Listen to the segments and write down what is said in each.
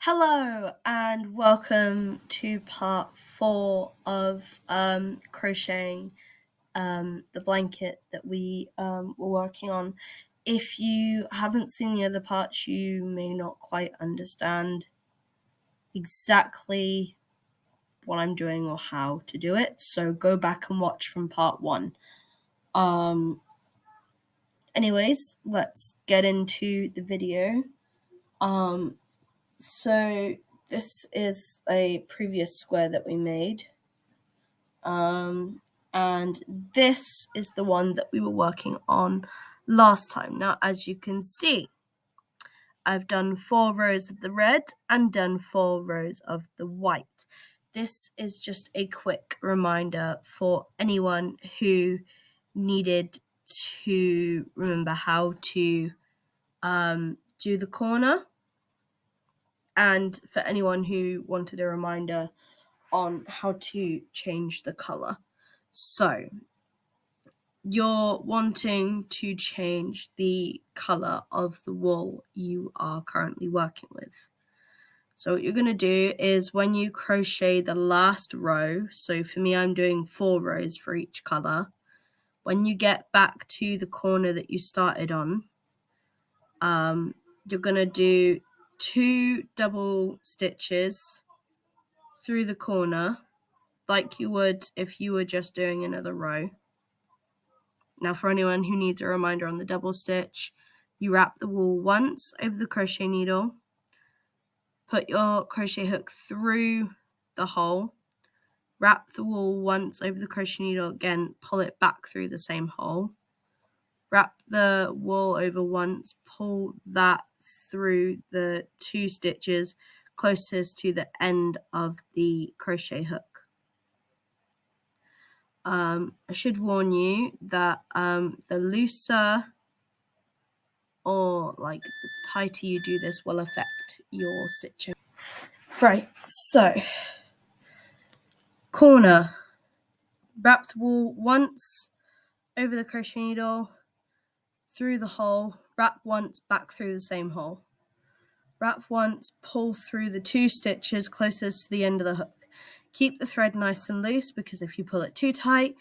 Hello and welcome to part 4 of crocheting the blanket that we were working on. If you haven't seen the other parts, you may not quite understand exactly what I'm doing or how to do it, so go back and watch from part 1. Anyways, let's get into the video. So this is a previous square that we made. And this is the one that we were working on last time. Now, as you can see, I've done 4 rows of the red and done 4 rows of the white. This is just a quick reminder for anyone who needed to remember how to do the corner, and for anyone who wanted a reminder on how to change the color. So you're wanting to change the color of the wool you are currently working with. So what you're going to do is when you crochet the last row, so for me I'm doing 4 rows for each color, when you get back to the corner that you started on, you're going to do 2 double stitches through the corner like you would if you were just doing another row. Now, for anyone who needs a reminder on the double stitch, you wrap the wool once over the crochet needle, put your crochet hook through the hole, wrap the wool once over the crochet needle again, pull it back through the same hole, wrap the wool over once, pull that through the 2 stitches closest to the end of the crochet hook. I should warn you that the looser or like the tighter you do this will affect your stitching. Right, so corner, wrap the wool once over the crochet needle, through the hole, wrap once, back through the same hole. Wrap once, pull through the 2 stitches closest to the end of the hook. Keep the thread nice and loose, because if you pull it too tight,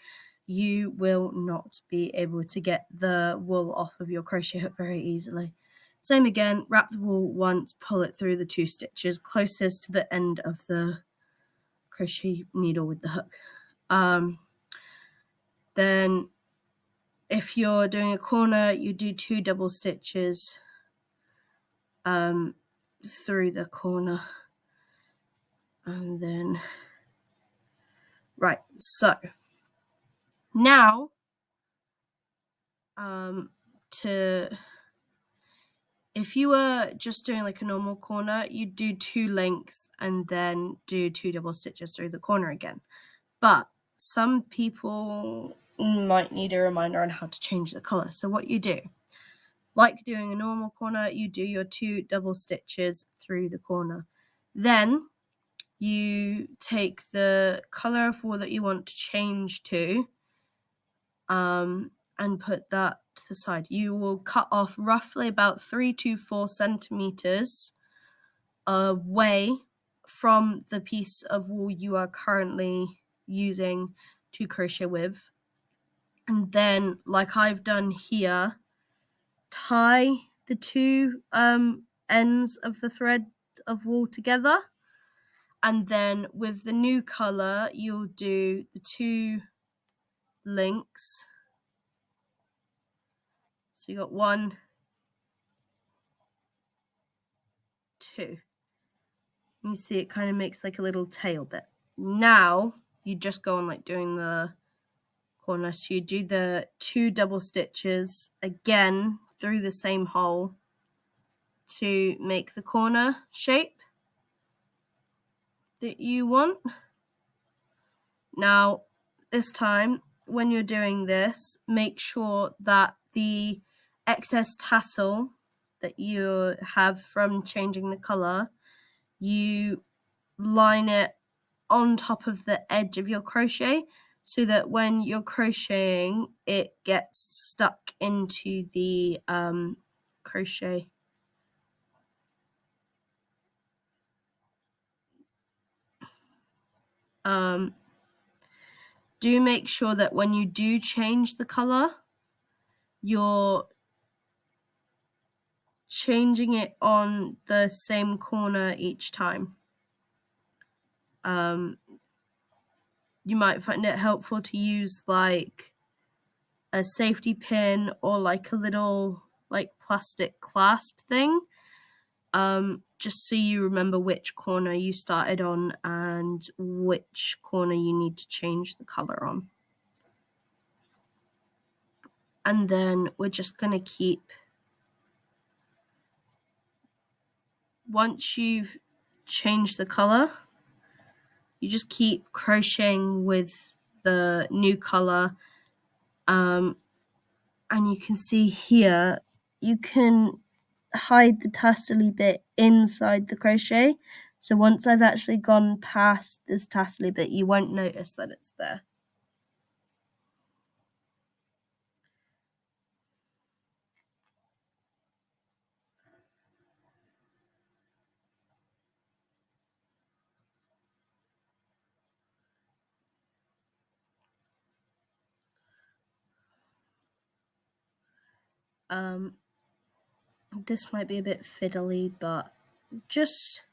you will not be able to get the wool off of your crochet hook very easily. Same again, wrap the wool once, pull it through the 2 stitches closest to the end of the crochet needle with the hook. Then if you're doing a corner, you do 2 double stitches through the corner. And then, right, so now if you were just doing like a normal corner, you'd do 2 lengths and then do 2 double stitches through the corner again. But some people might need a reminder on how to change the color. So what you do, like doing a normal corner, you do your 2 double stitches through the corner. Then you take the color of wool that you want to change to and put that to the side. You will cut off roughly about 3 to 4 centimeters away from the piece of wool you are currently using to crochet with. And then, like I've done here, tie the 2 ends of the thread of wool together. And then with the new color, you'll do the 2 links. So you got 1, 2. You see it kind of makes like a little tail bit. Now you just go on like doing the corner. So you do the 2 double stitches again through the same hole to make the corner shape that you want. Now this time when you're doing this, make sure that the excess tassel that you have from changing the color, you line it on top of the edge of your crochet so that when you're crocheting it gets stuck into the crochet. do make sure that when you do change the color, you're changing it on the same corner each time. You might find it helpful to use like a safety pin or like a little like plastic clasp thing, just so you remember which corner you started on and which corner you need to change the color on. And then we're just going to keep, once you've changed the color, you just keep crocheting with the new color. And you can see here, you can hide the tassely bit inside the crochet. So once I've actually gone past this tassely bit, you won't notice that it's there. This might be a bit fiddly, but just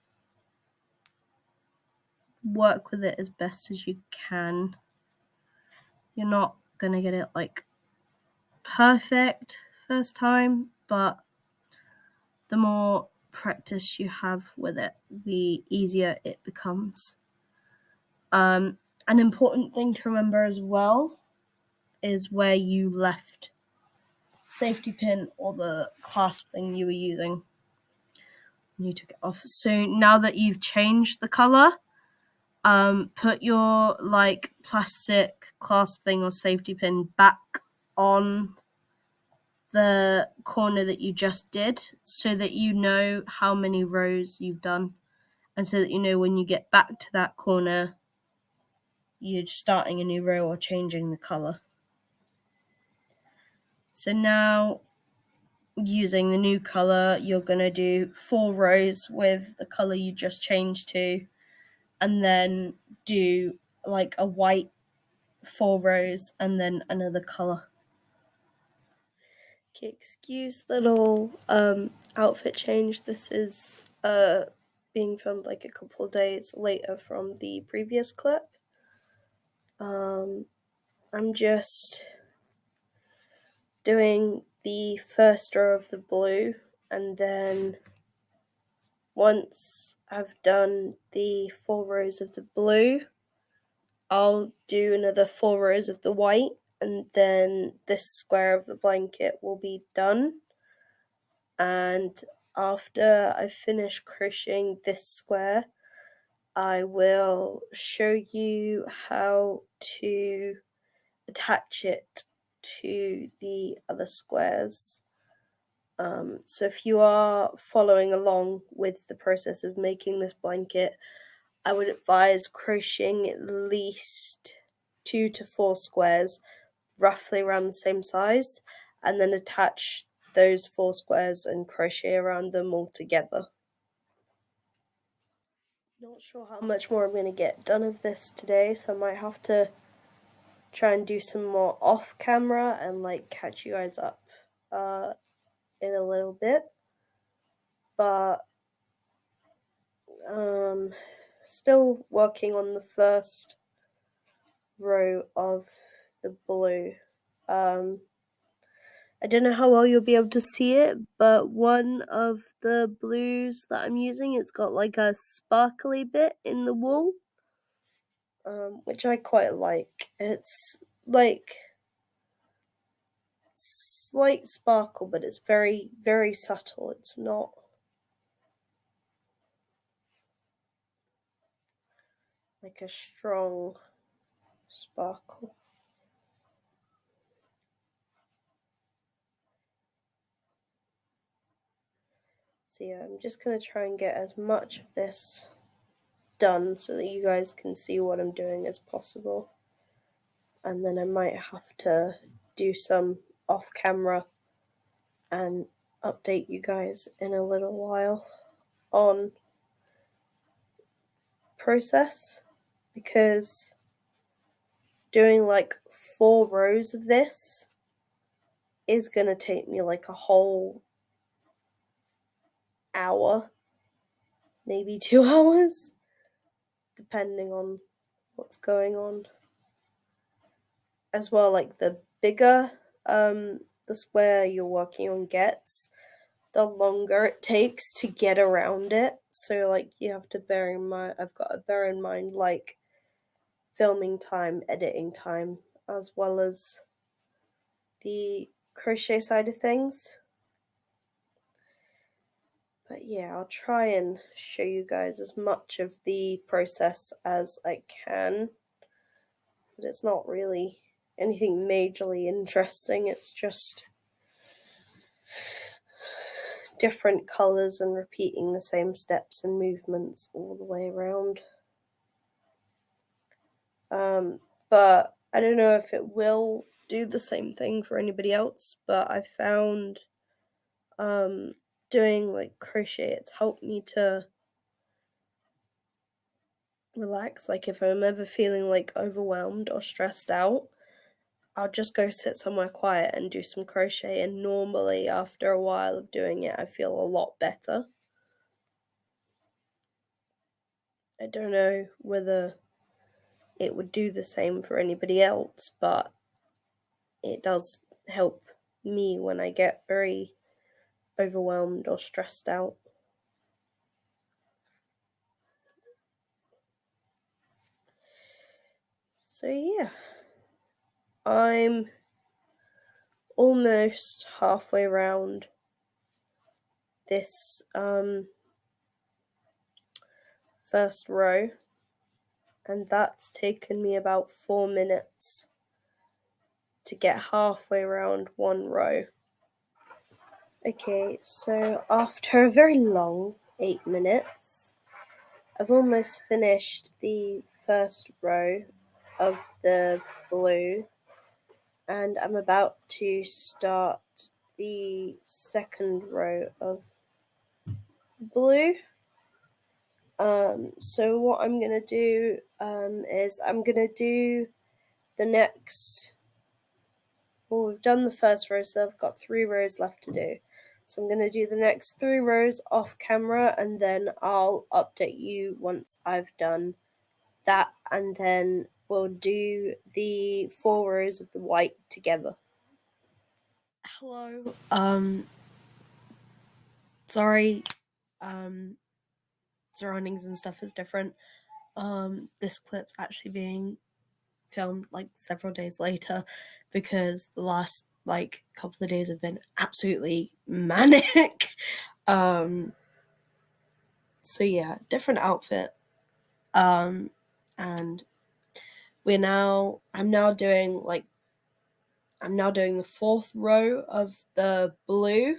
work with it as best as you can. You're not gonna get it like perfect first time, but the more practice you have with it, the easier it becomes. An important thing to remember as well is where you left safety pin or the clasp thing you were using when you took it off. So now that you've changed the color, put your like plastic clasp thing or safety pin back on the corner that you just did, so that you know how many rows you've done, and so that you know when you get back to that corner, you're starting a new row or changing the color. So now, using the new color, you're going to do 4 rows with the color you just changed to, and then do like a white 4 rows and then another color. Okay, excuse little outfit change. This is being filmed like a couple of days later from the previous clip. I'm just doing the first row of the blue, and then once I've done the 4 rows of the blue, I'll do another 4 rows of the white, and then this square of the blanket will be done. And after I finish crocheting this square, I will show you how to attach it to the other squares. So if you are following along with the process of making this blanket, I would advise crocheting at least 2 to 4 squares, roughly around the same size, and then attach those 4 squares and crochet around them all together. Not sure how much more I'm going to get done of this today, so I might have to try and do some more off camera and like catch you guys up in a little bit. But still working on the first row of the blue. I don't know how well you'll be able to see it, but one of the blues that I'm using, it's got like a sparkly bit in the wool, which I quite like. It's like slight sparkle, but it's very, very subtle. It's not like a strong sparkle. So yeah, I'm just going to try and get as much of this done so that you guys can see what I'm doing as possible. And then I might have to do some off camera and update you guys in a little while on process. because doing like 4 rows of this is gonna take me like a whole hour, maybe 2 hours, depending on what's going on. As well, like the bigger the square you're working on gets, the longer it takes to get around it. So like you have to bear in mind, I've got to bear in mind like filming time, editing time, as well as the crochet side of things. But yeah, I'll try and show you guys as much of the process as I can. But it's not really anything majorly interesting, it's just different colours and repeating the same steps and movements all the way around. But I don't know if it will do the same thing for anybody else, but I found doing like crochet, it's helped me to relax. Like if I'm ever feeling like overwhelmed or stressed out, I'll just go sit somewhere quiet and do some crochet, and normally after a while of doing it I feel a lot better. I don't know whether it would do the same for anybody else, but it does help me when I get very overwhelmed or stressed out. So yeah, I'm almost halfway around this first row, and that's taken me about 4 minutes to get halfway around one row. Okay, so after a very long 8 minutes, I've almost finished the first row of the blue, and I'm about to start the second row of blue. So what I'm gonna do is I'm gonna do the next. Well, we've done the first row, so I've got 3 rows left to do. So I'm gonna do the next 3 rows off camera, and then I'll update you once I've done that, and then we'll do the 4 rows of the white together. Hello. Sorry. Surroundings and stuff is different. This clip's actually being filmed like several days later because the last like couple of days have been absolutely manic. So yeah, different outfit. And I'm now doing the 4th row of the blue.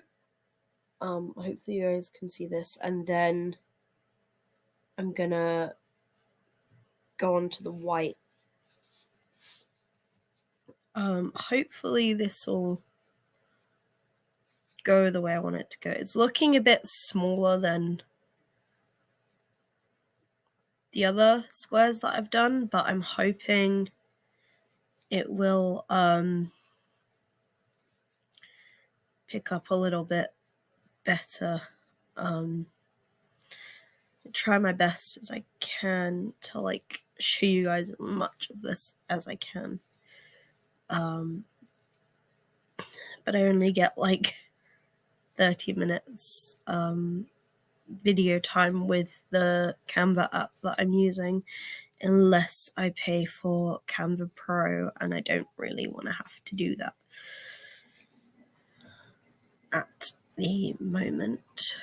Hopefully you guys can see this, and then I'm gonna go on to the white. Hopefully this will go the way I want it to go. It's looking a bit smaller than the other squares that I've done, but I'm hoping it will pick up a little bit better. Try my best as I can to like show you guys as much of this as I can. But I only get like 30 minutes video time with the Canva app that I'm using, unless I pay for Canva Pro, and I don't really want to have to do that at the moment.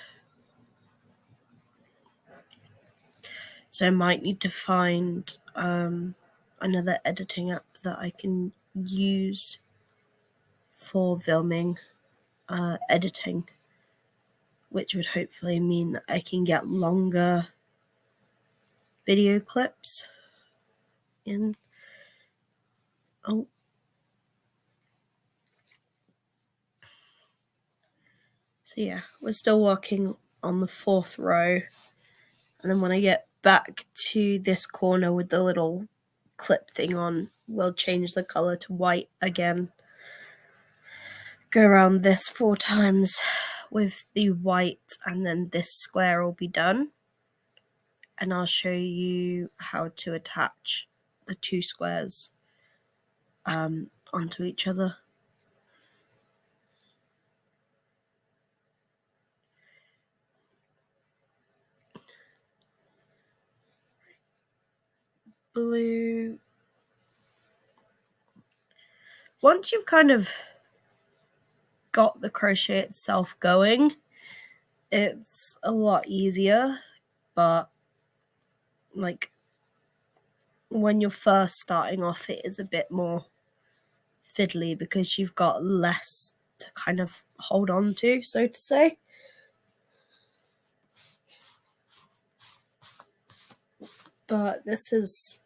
So I might need to find another editing app that I can use for filming, editing, which would hopefully mean that I can get longer video clips in. Oh. So yeah, we're still working on the 4th row, and then when I get back to this corner with the little clip thing on. We'll change the color to white again. Go around this 4 times with the white, and then this square will be done. And I'll show you how to attach the 2 squares onto each other. Blue. Once you've kind of got the crochet itself going, it's a lot easier, but like when you're first starting off, it is a bit more fiddly because you've got less to kind of hold on to, so to say. But this is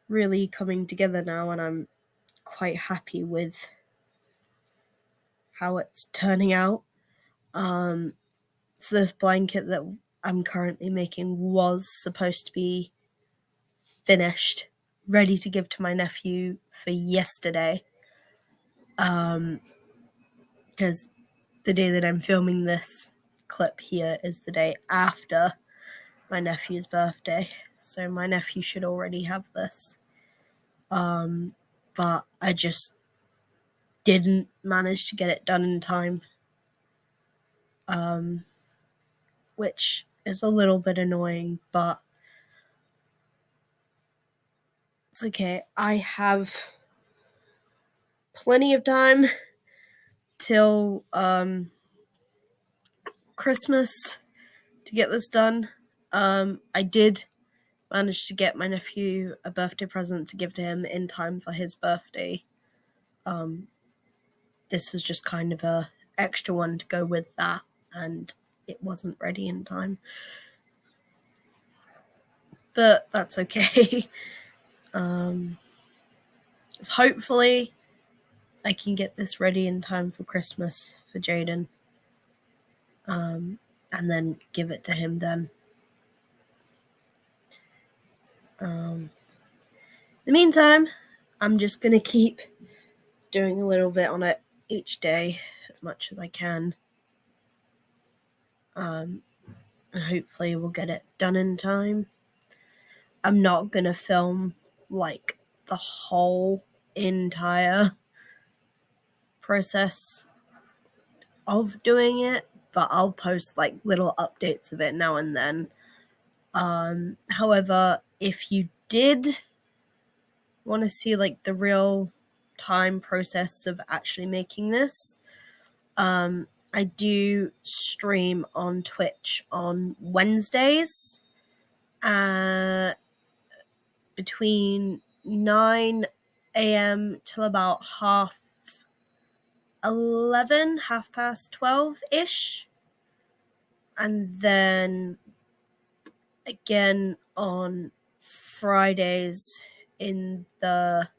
really coming together now, and I'm quite happy with how it's turning out. So this blanket that I'm currently making was supposed to be finished, ready to give to my nephew for yesterday. Because the day that I'm filming this clip here is the day after my nephew's birthday. So my nephew should already have this. But I just didn't manage to get it done in time. Which is a little bit annoying, but it's okay. I have plenty of time till Christmas to get this done. I did manage to get my nephew a birthday present to give to him in time for his birthday. This was just kind of a extra one to go with that, and it wasn't ready in time. But that's okay. So hopefully I can get this ready in time for Christmas for Jaden. And then give it to him then. In the meantime, I'm just going to keep doing a little bit on it each day as much as I can. And hopefully we'll get it done in time. I'm not going to film like the whole entire process of doing it, but I'll post like little updates of it now and then. However, if you did want to see like the real time process of actually making this, I do stream on Twitch on Wednesdays between 9 a.m. till about 12:30-ish, and then again on Fridays in the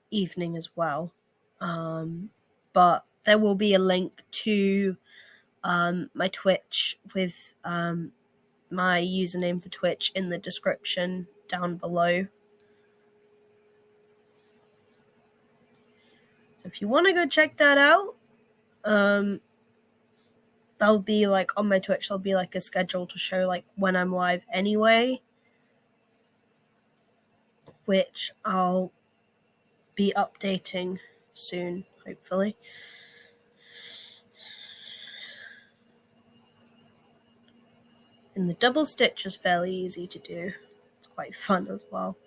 evening as well. But there will be a link to my Twitch with my username for Twitch in the description down below. So if you want to go check that out, there'll be like on my Twitch, there'll be like a schedule to show like when I'm live anyway, which I'll be updating soon, hopefully. And the double stitch is fairly easy to do. It's quite fun as well.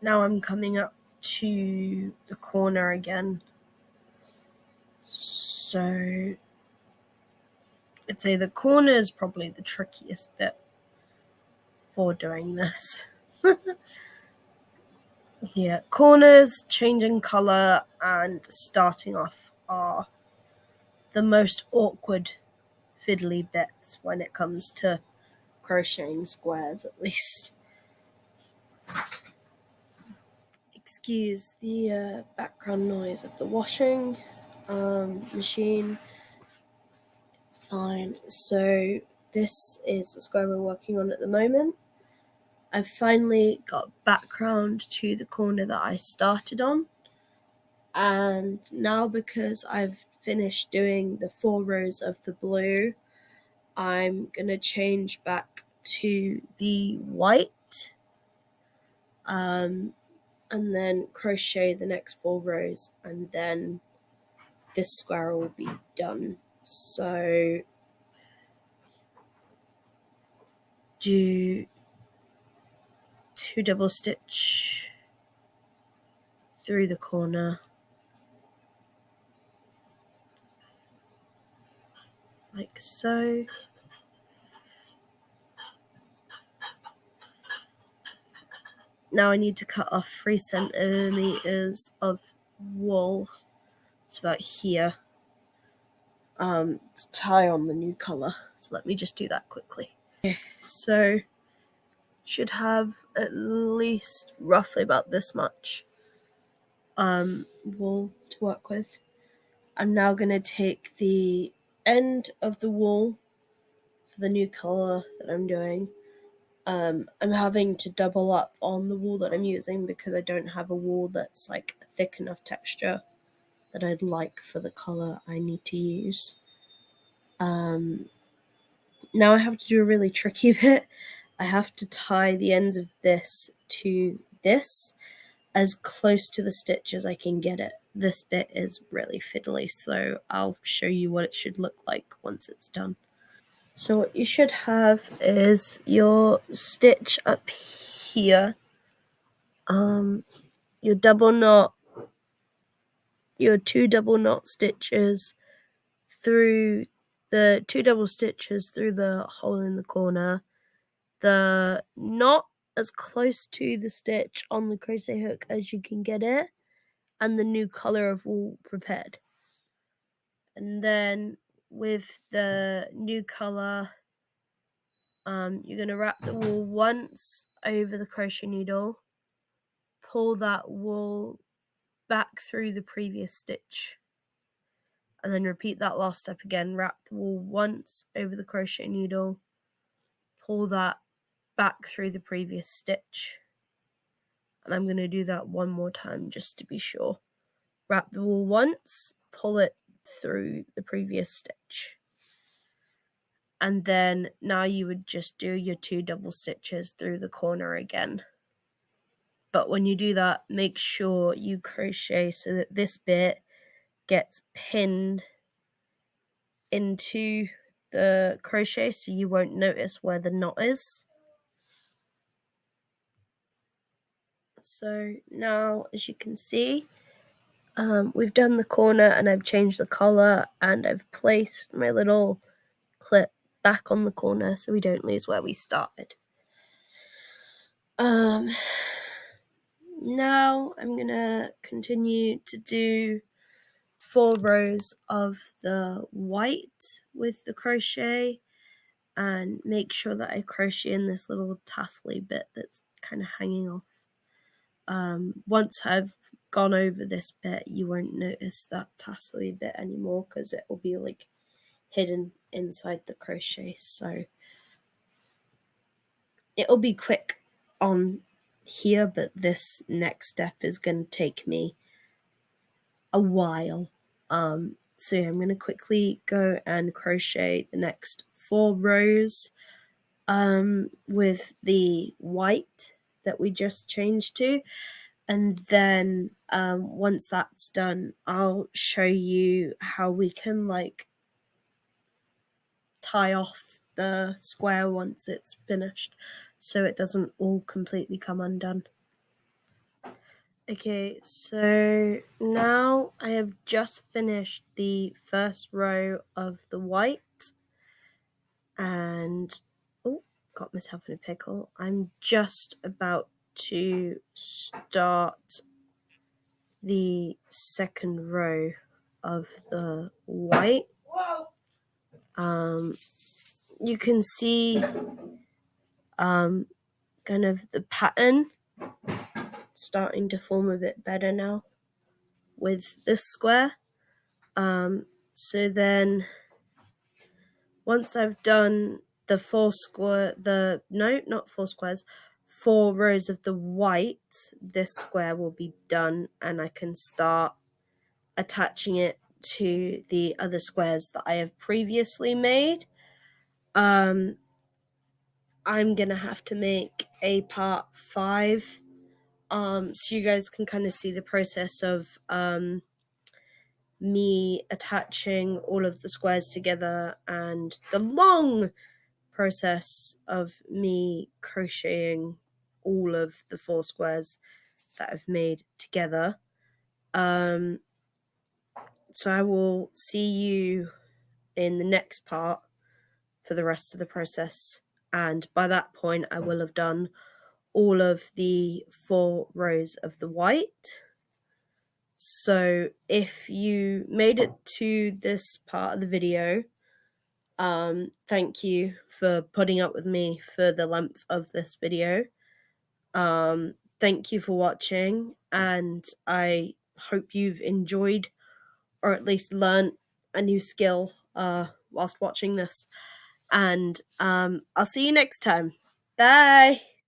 Now I'm coming up to the corner again. So I'd say the corner is probably the trickiest bit for doing this. Yeah, corners, changing color, and starting off are the most awkward fiddly bits when it comes to crocheting squares at least. Excuse the background noise of the washing machine. It's fine. So this is the square we're working on at the moment. I've finally got background to the corner that I started on, and now because I've finished doing the 4 rows of the blue, I'm gonna change back to the white, and then crochet the next 4 rows, and then this square will be done. So do 2 double stitch through the corner like so. Now I need to cut off 3 centimeters of wool. It's about here, to tie on the new color. So let me just do that quickly. Okay, so should have at least roughly about this much wool to work with. I'm now going to take the end of the wool for the new color that I'm doing. I'm having to double up on the wool that I'm using because I don't have a wool that's like a thick enough texture that I'd like for the color I need to use. Now I have to do a really tricky bit. I have to tie the ends of this to this as close to the stitch as I can get it. This bit is really fiddly, so I'll show you what it should look like once it's done. So what you should have is your stitch up here, your double knot, your 2 double knot stitches through the 2 double stitches through the hole in the corner, the knot as close to the stitch on the crochet hook as you can get it, and the new color of wool prepared. And then with the new color, you're going to wrap the wool once over the crochet needle, pull that wool back through the previous stitch, and then repeat that last step again. Wrap the wool once over the crochet needle, pull that back through the previous stitch, and I'm going to do that one more time just to be sure. Wrap the wool once, pull it through the previous stitch, and then now you would just do your 2 double stitches through the corner again. But when you do that, make sure you crochet so that this bit gets pinned into the crochet so you won't notice where the knot is. So now, as you can see, we've done the corner and I've changed the color and I've placed my little clip back on the corner so we don't lose where we started. Now I'm gonna continue to do 4 rows of the white with the crochet and make sure that I crochet in this little tassely bit that's kind of hanging off. Once I've gone over this bit, you won't notice that tassely bit anymore because it will be like hidden inside the crochet, so it'll be quick on here, but this next step is going to take me a while. So yeah, I'm going to quickly go and crochet the next 4 rows with the white that we just changed to, and then once that's done, I'll show you how we can like tie off the square once it's finished so it doesn't all completely come undone. Okay, so now I have just finished the first row of the white and got myself in a pickle. I'm just about to start the second row of the white. You can see kind of the pattern starting to form a bit better now with this square. So then once I've done the 4 rows of the white, this square will be done, and I can start attaching it to the other squares that I have previously made. I'm gonna have to make a part 5, so you guys can kind of see the process of me attaching all of the squares together and the long process of me crocheting all of the 4 squares that I've made together. So I will see you in the next part for the rest of the process, and by that point I will have done all of the 4 rows of the white. So if you made it to this part of the video, thank you for putting up with me for the length of this video. Thank you for watching, and I hope you've enjoyed or at least learned a new skill whilst watching this. And I'll see you next time. Bye!